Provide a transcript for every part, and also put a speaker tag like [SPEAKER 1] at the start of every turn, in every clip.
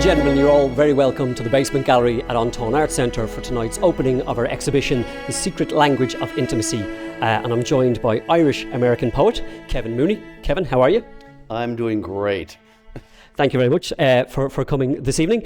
[SPEAKER 1] Gentlemen, you're all very welcome to the Basement Gallery at Tàin Art Centre for tonight's opening of our exhibition, The Secret Language of Intimacy. And I'm joined by Irish-American poet Kevin Mooney. Kevin, how are you?
[SPEAKER 2] I'm doing great.
[SPEAKER 1] Thank you very much for coming this evening.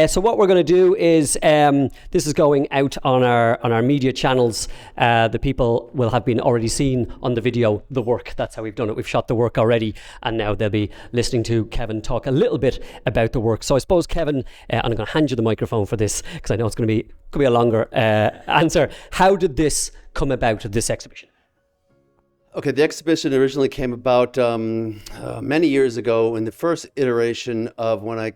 [SPEAKER 1] So what we're going to do is, this is going out on our media channels. The people will have been already seen on the video, the work. That's how we've done it. We've shot the work already, and now they'll be listening to Kevin talk a little bit about the work. So I suppose, Kevin, I'm going to hand you the microphone for this, because I know it's could be a longer answer. How did this come about, this exhibition?
[SPEAKER 2] Okay, the exhibition originally came about many years ago in the first iteration of when I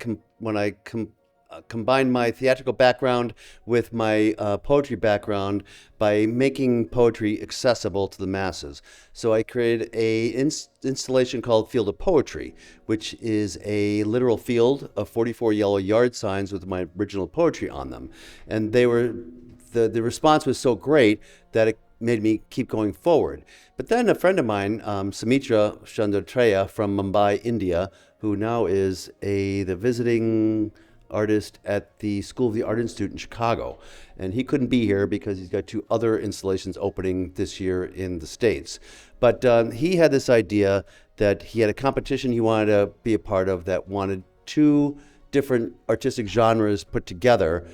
[SPEAKER 2] combined my theatrical background with my poetry background by making poetry accessible to the masses. So I created an installation called Field of Poetry, which is a literal field of 44 yellow yard signs with my original poetry on them. And the response was so great that it made me keep going forward. But then a friend of mine, Sumitra Chandratraya from Mumbai, India, who now is the visiting artist at the School of the Art Institute in Chicago. And he couldn't be here because he's got 2 other installations opening this year in the States. But he had this idea that he had a competition he wanted to be a part of that wanted 2 different artistic genres put together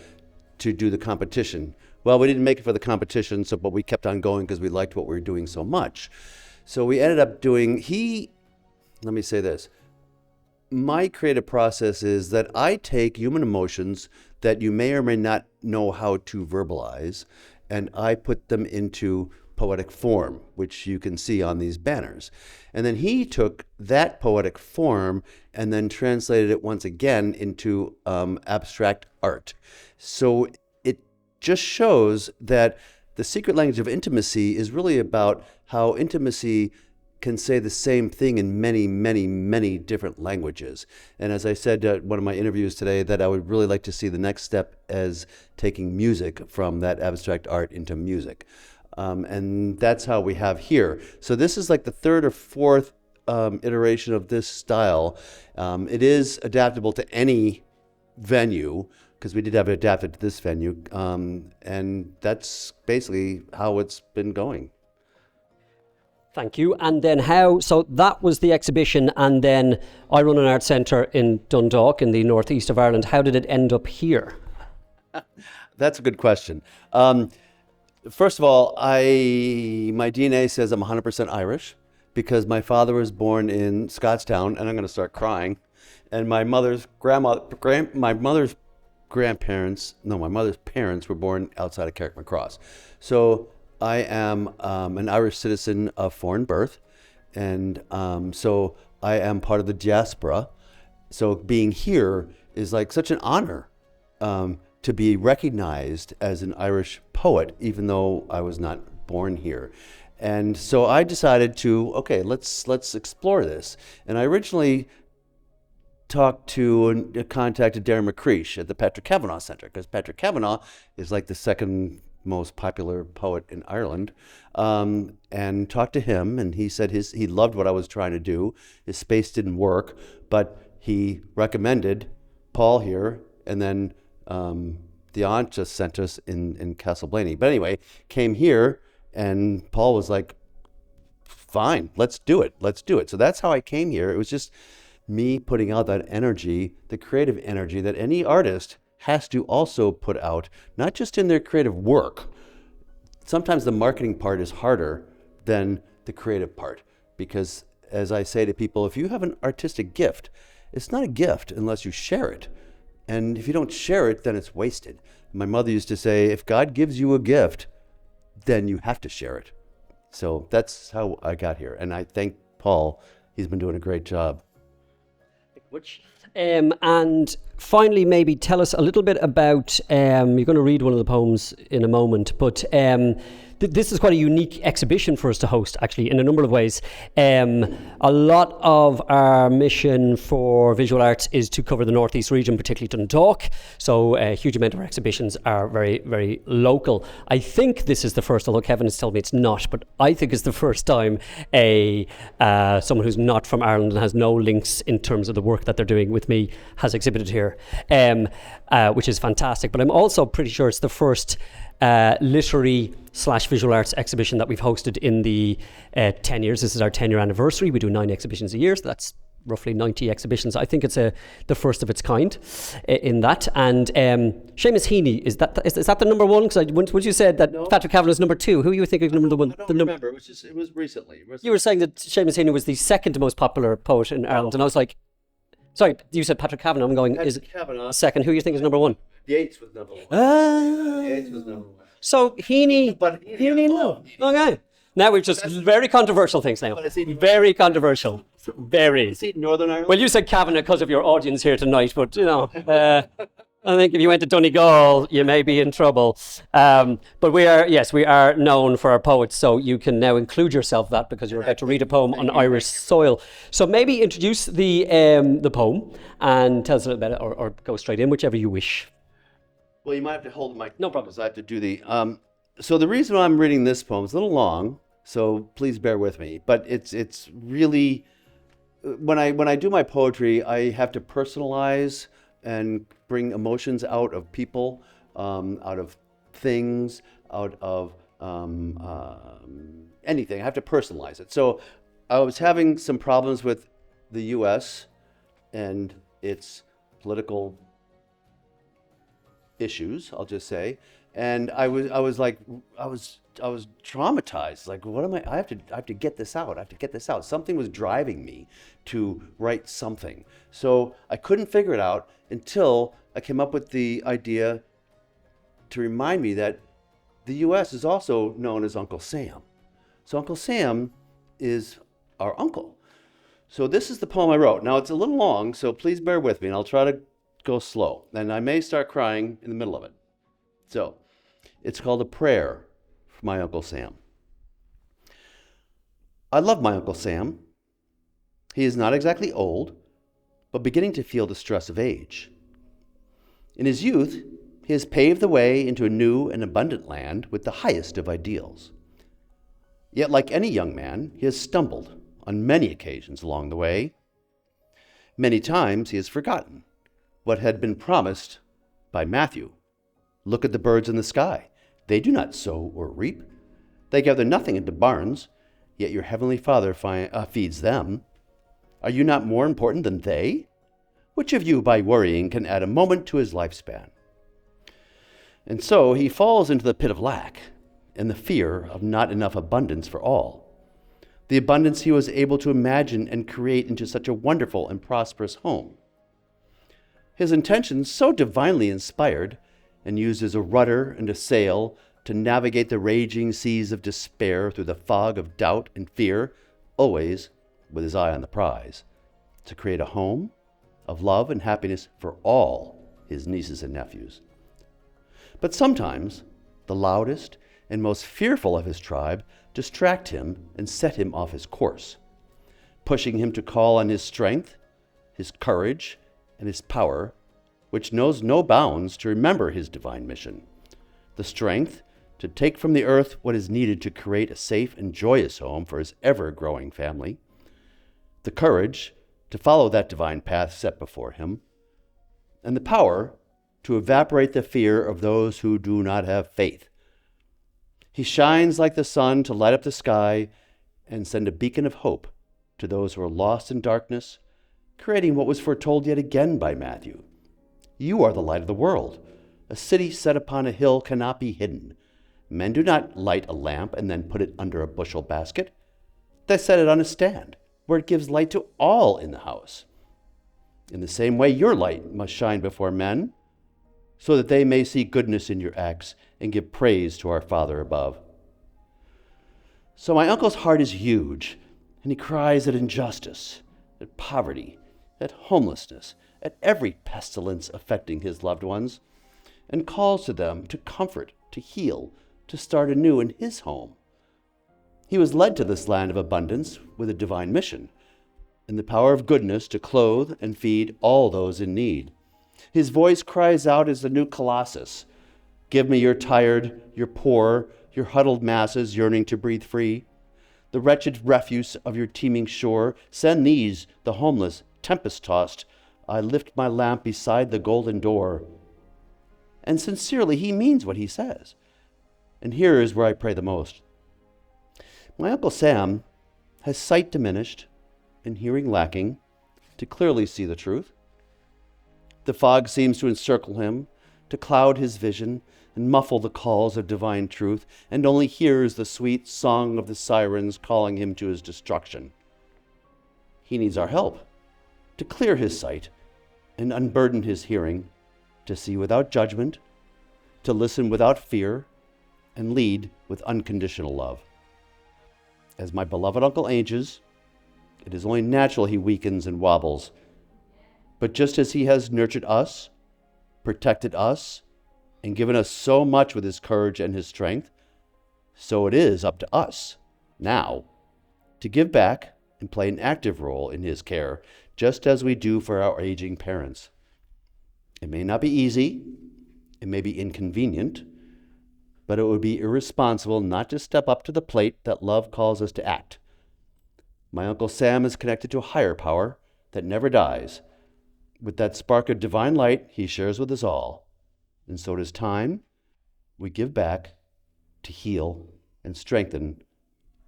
[SPEAKER 2] to do the competition. Well, we didn't make it for the competition, but we kept on going because we liked what we were doing so much. So we ended up doing, let me say this. My creative process is that I take human emotions that you may or may not know how to verbalize, and I put them into poetic form, which you can see on these banners. And then he took that poetic form and then translated it once again into abstract art. So just shows that the secret language of intimacy is really about how intimacy can say the same thing in many, many, many different languages. And as I said at one of my interviews today, that I would really like to see the next step as taking music from that abstract art into music. And that's how we have here. So this is like the 3rd or 4th iteration of this style. It is adaptable to any venue, because we did have it adapted to this venue, and that's basically how it's been going.
[SPEAKER 1] Thank you. And then so that was the exhibition, and then I run an art centre in Dundalk in the northeast of Ireland. How did it end up here?
[SPEAKER 2] That's a good question. First of all, my DNA says I'm 100% Irish, because my father was born in Scottstown, and I'm going to start crying, and my mother's parents were born outside of Carrickmacross. So I am an Irish citizen of foreign birth, and so I am part of the diaspora. So being here is like such an honor to be recognized as an Irish poet, even though I was not born here. And so I decided to, okay, let's explore this. And I originally contacted Darren McCreesh at the Patrick Kavanagh Centre, because Patrick Kavanagh is like the 2nd most popular poet in Ireland, and talked to him, and he said he loved what I was trying to do. His space didn't work, but he recommended Paul here, and then the aunt just sent us in Castleblaney. But anyway, came here, and Paul was like, fine, let's do it. So that's how I came here. It was just me putting out that energy, the creative energy that any artist has to also put out, not just in their creative work. Sometimes the marketing part is harder than the creative part, because as I say to people, if you have an artistic gift, it's not a gift unless you share it. And if you don't share it, then it's wasted. My mother used to say, if God gives you a gift, then you have to share it. So that's how I got here. And I thank Paul. He's been doing a great job.
[SPEAKER 1] Which And finally, maybe tell us a little bit about, you're going to read one of the poems in a moment, but this is quite a unique exhibition for us to host, actually, in a number of ways. A lot of our mission for visual arts is to cover the Northeast region, particularly Dundalk, so a huge amount of our exhibitions are very, very local. I think this is the first, although Kevin has told me it's not, but I think it's the first time someone who's not from Ireland and has no links in terms of the work that they're doing with me has exhibited here, which is fantastic. But I'm also pretty sure it's the first literary/visual arts exhibition that we've hosted in the 10 years. This is our 10-year anniversary. We do 9 exhibitions a year, so that's roughly 90 exhibitions. I think it's the first of its kind in that. And Seamus Heaney, is that the number one? Because once you said that Patrick Kavanagh is number 2, who are you thinking number one?
[SPEAKER 2] I don't remember. It was recently.
[SPEAKER 1] You were saying that Seamus Heaney was the second most popular poet in Ireland, and I was like, sorry, you said Patrick Kavanagh. I'm going, is
[SPEAKER 2] Kavanagh.
[SPEAKER 1] Second. Who do you think is number 1?
[SPEAKER 2] Yates was number 1. Yates was number 1.
[SPEAKER 1] So Heaney, no. Okay. Now we've just very controversial things now. Very controversial. Very.
[SPEAKER 2] Is he Northern Ireland?
[SPEAKER 1] Well, you said Kavanagh because of your audience here tonight, but I think if you went to Donegal, you may be in trouble. But we are known for our poets, so you can now include yourself that because you're about to read a poem on Irish soil. So maybe introduce the poem and tell us a little bit, or go straight in, whichever you wish.
[SPEAKER 2] Well, you might have to hold the mic.
[SPEAKER 1] No problem.
[SPEAKER 2] Because I have to do the. So the reason I'm reading this poem is a little long, so please bear with me. But it's really, when I do my poetry, I have to personalize and bring emotions out of people, out of things, out of anything. I have to personalize it. So I was having some problems with the U.S. and its political issues, I'll just say, and I was traumatized. Like, what am I have to get this out. I have to get this out. Something was driving me to write something. So I couldn't figure it out until I came up with the idea to remind me that the U.S. is also known as Uncle Sam. So Uncle Sam is our uncle. So this is the poem I wrote. Now it's a little long, so please bear with me, and I'll try to go slow, and I may start crying in the middle of it. So, it's called A Prayer for My Uncle Sam. I love my Uncle Sam. He is not exactly old, but beginning to feel the stress of age. In his youth, he has paved the way into a new and abundant land with the highest of ideals. Yet, like any young man, he has stumbled on many occasions along the way. Many times he has forgotten what had been promised by Matthew. Look at the birds in the sky. They do not sow or reap. They gather nothing into barns, yet your heavenly Father feeds them. Are you not more important than they? Which of you, by worrying, can add a moment to his lifespan? And so he falls into the pit of lack and the fear of not enough abundance for all. The abundance he was able to imagine and create into such a wonderful and prosperous home. His intentions so divinely inspired and used as a rudder and a sail to navigate the raging seas of despair through the fog of doubt and fear, always with his eye on the prize, to create a home of love and happiness for all his nieces and nephews. But sometimes the loudest and most fearful of his tribe distract him and set him off his course, pushing him to call on his strength, his courage, and his power, which knows no bounds, to remember his divine mission, the strength to take from the earth what is needed to create a safe and joyous home for his ever-growing family, the courage to follow that divine path set before him, and the power to evaporate the fear of those who do not have faith. He shines like the sun to light up the sky and send a beacon of hope to those who are lost in darkness, creating what was foretold yet again by Matthew. You are the light of the world. A city set upon a hill cannot be hidden. Men do not light a lamp and then put it under a bushel basket. They set it on a stand, where it gives light to all in the house. In the same way, your light must shine before men, so that they may see goodness in your acts and give praise to our Father above. So my uncle's heart is huge, and he cries at injustice, at poverty, at homelessness, at every pestilence affecting his loved ones, and calls to them to comfort, to heal, to start anew in his home. He was led to this land of abundance with a divine mission, and the power of goodness to clothe and feed all those in need. His voice cries out as the new Colossus, "Give me your tired, your poor, your huddled masses yearning to breathe free. The wretched refuse of your teeming shore, send these, the homeless, tempest-tossed. I lift my lamp beside the golden door." And sincerely, he means what he says. And here is where I pray the most. My Uncle Sam has sight diminished and hearing lacking to clearly see the truth. The fog seems to encircle him, to cloud his vision and muffle the calls of divine truth, and only hears the sweet song of the sirens calling him to his destruction. He needs our help to clear his sight and unburden his hearing, to see without judgment, to listen without fear, and lead with unconditional love. As my beloved uncle ages, it is only natural he weakens and wobbles. But just as he has nurtured us, protected us, and given us so much with his courage and his strength, so it is up to us, now, to give back and play an active role in his care, just as we do for our aging parents. It may not be easy, it may be inconvenient, but it would be irresponsible not to step up to the plate that love calls us to act. My Uncle Sam is connected to a higher power that never dies. With that spark of divine light he shares with us all. And so it is time we give back to heal and strengthen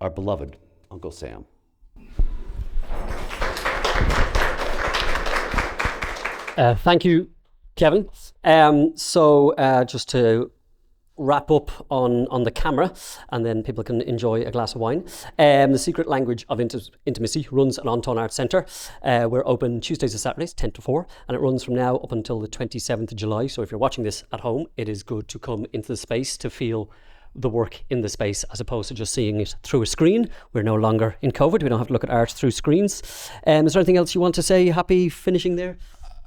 [SPEAKER 2] our beloved Uncle Sam.
[SPEAKER 1] Thank you, Kevin. Just to wrap up on the camera, and then people can enjoy a glass of wine. The Secret Language of Intimacy runs at Anton Arts Centre. We're open Tuesdays and Saturdays, 10 to 4, and it runs from now up until the 27th of July. So if you're watching this at home, it is good to come into the space to feel the work in the space as opposed to just seeing it through a screen. We're no longer in COVID. We don't have to look at art through screens. Is there anything else you want to say? Happy finishing there?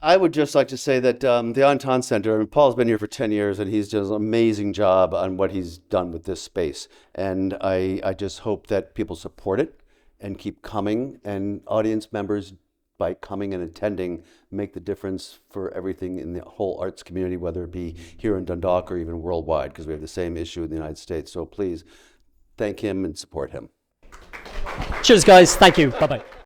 [SPEAKER 2] I would just like to say that the Anton Center, I mean, Paul's been here for 10 years and he's done an amazing job on what he's done with this space. And I just hope that people support it and keep coming, and audience members, by coming and attending, make the difference for everything in the whole arts community, whether it be here in Dundalk or even worldwide, because we have the same issue in the United States. So please thank him and support him.
[SPEAKER 1] Cheers, guys. Thank you. Bye-bye.